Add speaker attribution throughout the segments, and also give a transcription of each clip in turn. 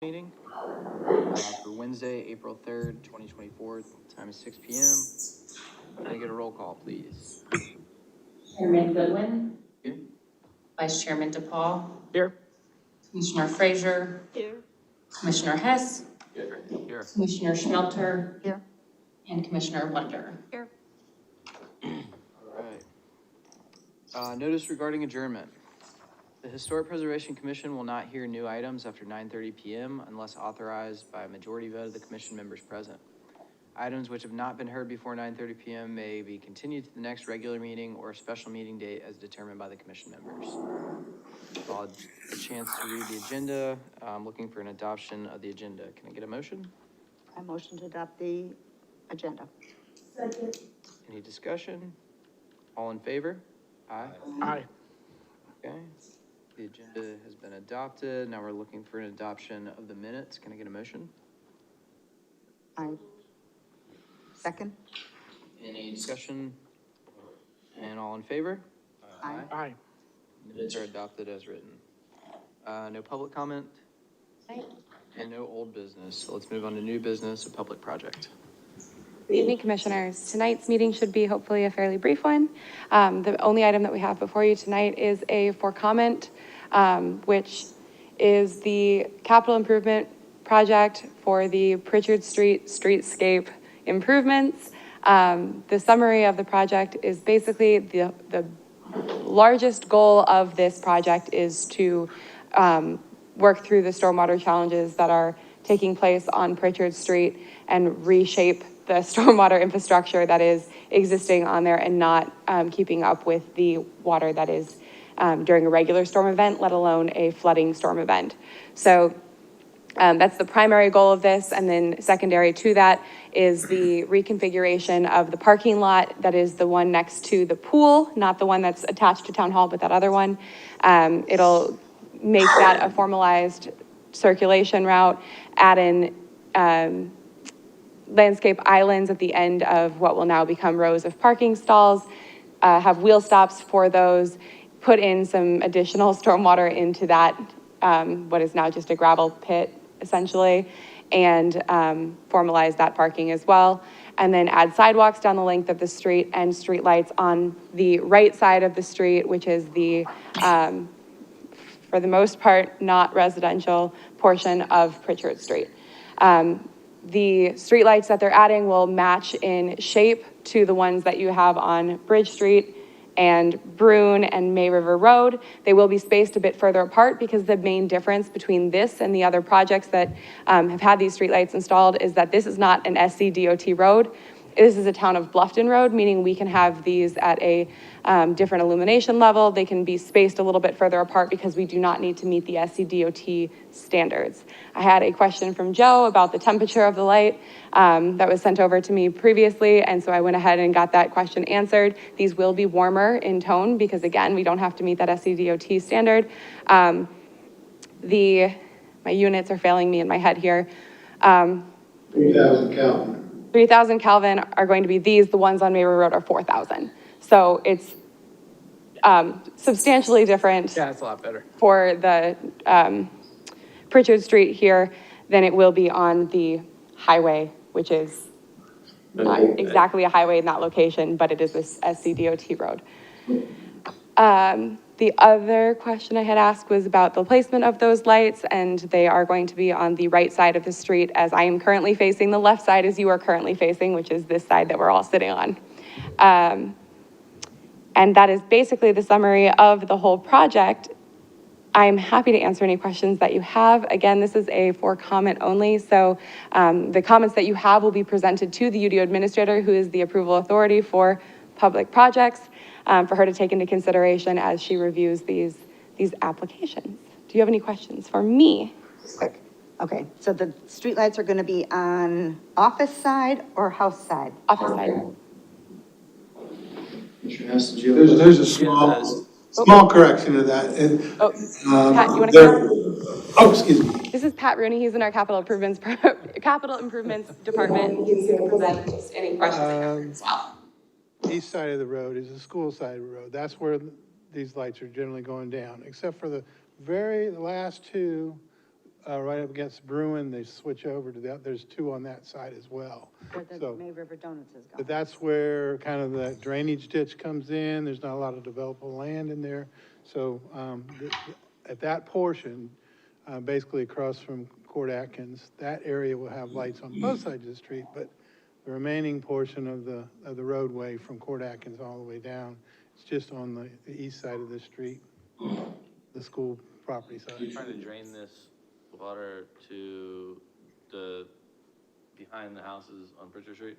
Speaker 1: Meeting for Wednesday, April 3rd, 2024. Time is 6 p.m. Can I get a roll call, please?
Speaker 2: Chairman Goodwin.
Speaker 1: Here.
Speaker 2: Vice Chairman DePaul.
Speaker 1: Here.
Speaker 2: Commissioner Frazier.
Speaker 3: Here.
Speaker 2: Commissioner Hess.
Speaker 1: Here.
Speaker 2: Commissioner Schmelter.
Speaker 3: Here.
Speaker 2: And Commissioner Wonder.
Speaker 3: Here.
Speaker 1: All right. Notice regarding adjournment. The Historic Preservation Commission will not hear new items after 9:30 p.m. unless authorized by a majority vote of the commission members present. Items which have not been heard before 9:30 p.m. may be continued to the next regular meeting or special meeting date as determined by the commission members. I'll have a chance to read the agenda. I'm looking for an adoption of the agenda. Can I get a motion?
Speaker 3: I motion to adopt the agenda.
Speaker 2: Second.
Speaker 1: Any discussion? All in favor? Aye.
Speaker 3: Aye.
Speaker 1: Okay. The agenda has been adopted. Now we're looking for an adoption of the minutes. Can I get a motion?
Speaker 3: Aye. Second?
Speaker 1: Any discussion? And all in favor?
Speaker 3: Aye.
Speaker 1: Aye. Minutes are adopted as written. No public comment?
Speaker 3: Aye.
Speaker 1: And no old business. So let's move on to new business, a public project.
Speaker 4: Good evening, Commissioners. Tonight's meeting should be hopefully a fairly brief one. The only item that we have before you tonight is a for comment, which is the capital improvement project for the Pritchard Street streetscape improvements. The summary of the project is basically the largest goal of this project is to work through the stormwater challenges that are taking place on Pritchard Street and reshape the stormwater infrastructure that is existing on there and not keeping up with the water that is during a regular storm event, let alone a flooding storm event. So that's the primary goal of this. And then secondary to that is the reconfiguration of the parking lot. That is the one next to the pool, not the one that's attached to Town Hall, but that other one. It'll make that a formalized circulation route, add in landscape islands at the end of what will now become rows of parking stalls, have wheel stops for those, put in some additional stormwater into that, what is now just a gravel pit, essentially, and formalize that parking as well. And then add sidewalks down the length of the street and street lights on the right side of the street, which is the, for the most part, not residential portion of Pritchard Street. The streetlights that they're adding will match in shape to the ones that you have on Bridge Street and Brune and May River Road. They will be spaced a bit further apart because the main difference between this and the other projects that have had these streetlights installed is that this is not an SCDOT road. This is a Town of Bluffton road, meaning we can have these at a different illumination level. They can be spaced a little bit further apart because we do not need to meet the SCDOT standards. I had a question from Joe about the temperature of the light that was sent over to me previously, and so I went ahead and got that question answered. These will be warmer in tone because, again, we don't have to meet that SCDOT standard. My units are failing me in my head here.
Speaker 5: 3,000 Kelvin.
Speaker 4: 3,000 Kelvin are going to be these, the ones on Maywood Road are 4,000. So it's substantially different.
Speaker 1: Yeah, it's a lot better.
Speaker 4: For the Pritchard Street here than it will be on the highway, which is not exactly a highway in that location, but it is this SCDOT road. The other question I had asked was about the placement of those lights, and they are going to be on the right side of the street as I am currently facing, the left side as you are currently facing, which is this side that we're all sitting on. And that is basically the summary of the whole project. I'm happy to answer any questions that you have. Again, this is a for comment only, so the comments that you have will be presented to the UDO administrator, who is the approval authority for public projects, for her to take into consideration as she reviews these applications. Do you have any questions for me?
Speaker 3: Quick. Okay, so the streetlights are going to be on office side or house side?
Speaker 4: Office side.
Speaker 5: There's a small correction to that.
Speaker 4: Pat, you want to come up?
Speaker 5: Oh, excuse me.
Speaker 4: This is Pat Rooney. He's in our capital improvements department. He's going to present any questions that you have as well.
Speaker 6: East side of the road is the school side of the road. That's where these lights are generally going down, except for the very last two right up against Bruin, they switch over to that, there's two on that side as well.
Speaker 3: Where the
Speaker 6: So-
Speaker 3: May River Donuts is
Speaker 6: But
Speaker 3: going.
Speaker 6: that's where kind of the drainage ditch comes in, there's not a lot of developable land in there. So, at that portion, basically across from Court Atkins, that area will have lights on both sides of the street, but the remaining portion of the roadway from Court Atkins all the way down, it's just on the east side of the street, the school property
Speaker 7: Are you
Speaker 6: side.
Speaker 7: trying to drain this water to behind the houses on Pritchard Street?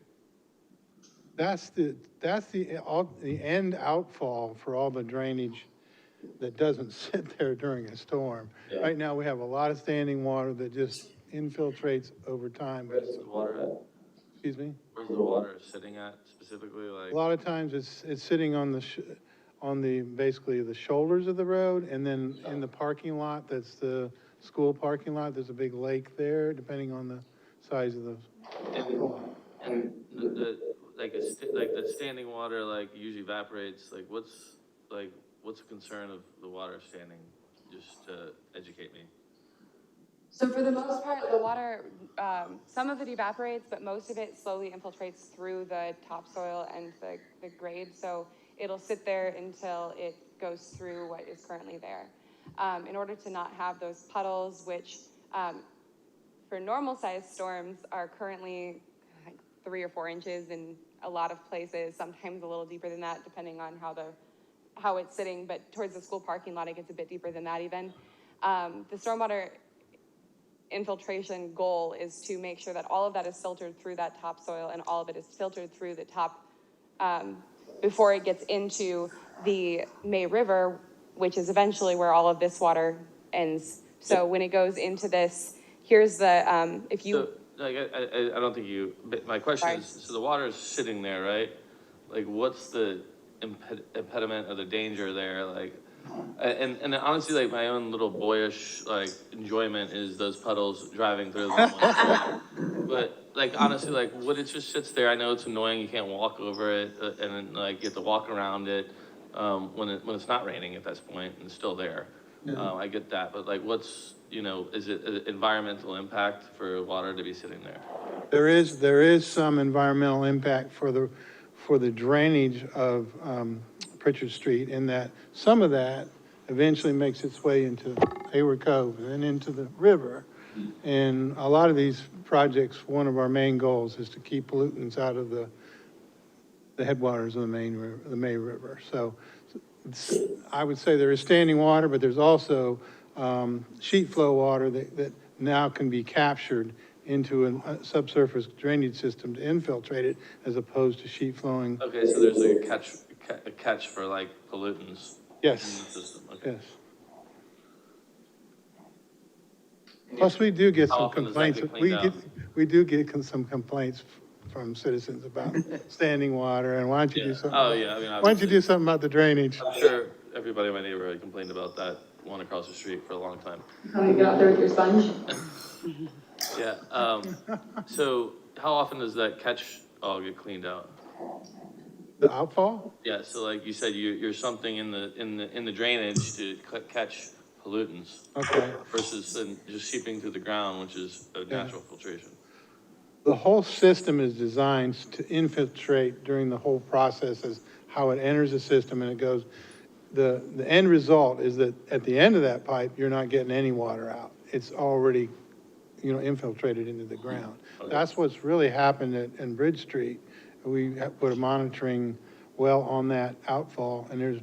Speaker 6: That's the end outfall for all the drainage that doesn't sit there during a storm.
Speaker 7: Yeah.
Speaker 6: Right now, we have a lot of standing water that just infiltrates over time, but,
Speaker 7: Where's the water at?
Speaker 6: excuse me?
Speaker 7: Where's the water sitting at specifically, like?
Speaker 6: A lot of times it's sitting on basically the shoulders of the road, and then in the parking lot, that's the school parking lot, there's a big lake there, depending on the size of the,
Speaker 7: And like that standing water, like usually evaporates, like what's the concern of the water standing? Just to educate me.
Speaker 4: So for the most part, the water, some of it evaporates, but most of it slowly infiltrates through the topsoil and the grade. So it'll sit there until it goes through what is currently there. In order to not have those puddles, which for normal sized storms are currently like 3 or 4 inches in a lot of places, sometimes a little deeper than that, depending on how it's sitting, but towards the school parking lot, it gets a bit deeper than that even. The stormwater infiltration goal is to make sure that all of that is filtered through that topsoil and all of it is filtered through the top before it gets into the May River, which is eventually where all of this water ends. So when it goes into this, here's the, if you,
Speaker 7: So, like, I don't think but my question
Speaker 4: Sorry.
Speaker 7: is, so the water is sitting there, right? Like, what's the impediment or the danger there? Like, and honestly, like, my own little boyish, like, enjoyment is those puddles driving through them. But, like, honestly, like, when it just sits there, I know it's annoying, you can't walk over it, and then, like, you have to walk around it, when it's not raining at this point, and it's still there. I get that, but like, is it an environmental impact for water to be sitting there?
Speaker 6: there is some environmental impact for the drainage of Pritchard Street, in that some of that eventually makes its way into Hayward Cove and then into the river. And a lot of these projects, one of our main goals is to keep pollutants out of the headwaters of the May River. So I would say there is standing water, but there's also sheet flow water that now can be captured into a subsurface drainage system to infiltrate it, as opposed to sheet flowing.
Speaker 7: Okay, so there's like a catch for like pollutants in the
Speaker 6: Yes,
Speaker 7: system, okay.
Speaker 6: yes. Plus, we do get
Speaker 7: How
Speaker 6: some
Speaker 7: often does that
Speaker 6: complaints,
Speaker 7: get cleaned out?
Speaker 6: we do get some complaints from citizens about standing water, and why don't you do something?
Speaker 7: Oh, yeah, I mean,
Speaker 6: Why don't you do something about the drainage?
Speaker 7: I'm sure everybody in my neighborhood complained about that one across the street for a long time.
Speaker 2: How you get out there with your sponge?
Speaker 7: Yeah, so how often does that catch all get cleaned out?
Speaker 6: The outfall?
Speaker 7: Yeah, so like you said, you're something in the drainage to catch pollutants
Speaker 6: Okay.
Speaker 7: versus then just seeping through the ground, which is a natural filtration.
Speaker 6: The whole system is designed to infiltrate during the whole process as how it enters the system and it goes. The end result is that at the end of that pipe, you're not getting any water out. It's already, infiltrated into the ground.
Speaker 7: Okay.
Speaker 6: That's what's really happened in Bridge Street. We have put a monitoring well on that outfall, and there's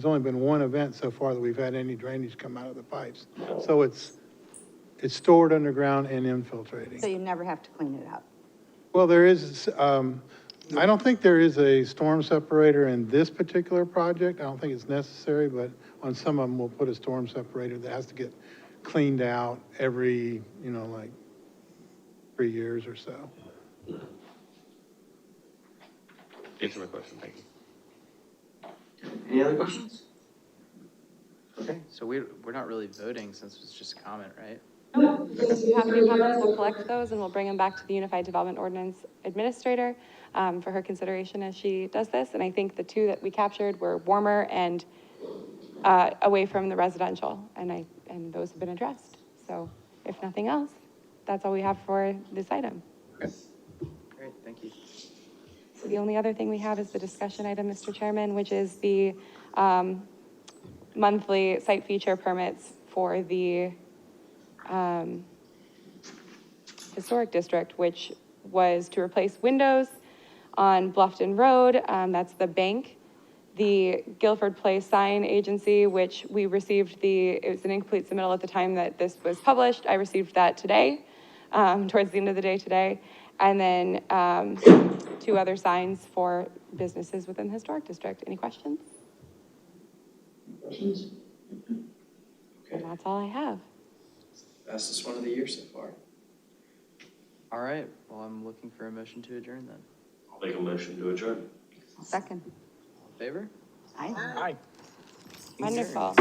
Speaker 6: only been one event so far that we've had any drainage come out of the pipes. So it's stored underground and infiltrating.
Speaker 3: So you never have to clean it out.
Speaker 6: Well, there is, I don't think there is a storm separator in this particular project. I don't think it's necessary, but on some of them, we'll put a storm separator that has to get cleaned out every, like 3 years or so.
Speaker 7: Answer my question, thank you.
Speaker 1: Any other questions? Okay, so we're not really voting since it's just a comment, right?
Speaker 4: if you have any comments, we'll collect those and we'll bring them back to the Unified Development Ordinance Administrator for her consideration as she does this. And I think the two that we captured were warmer and away from the residential, and those have been addressed. So if nothing else, that's all we have for this item.
Speaker 1: Great, thank you.
Speaker 4: The only other thing we have is the discussion item, Mr. Chairman, which is the monthly site feature permits for the historic district, which was to replace windows on Bluffton Road. That's the bank. The Guilford Place Sign Agency, which we received it was an incomplete submittal at the time that this was published. I received that today, towards the end of the day today. And then 2 other signs for businesses within the historic district. Any questions?
Speaker 8: Questions? Okay,
Speaker 4: That's all I have.
Speaker 8: fastest one of the year so far.
Speaker 1: All right, well, I'm looking for a motion to adjourn then.
Speaker 8: I'll make a motion to adjourn.
Speaker 3: Second.
Speaker 1: All in favor?
Speaker 3: Aye.
Speaker 1: Adjourned.
Speaker 4: Wonderful.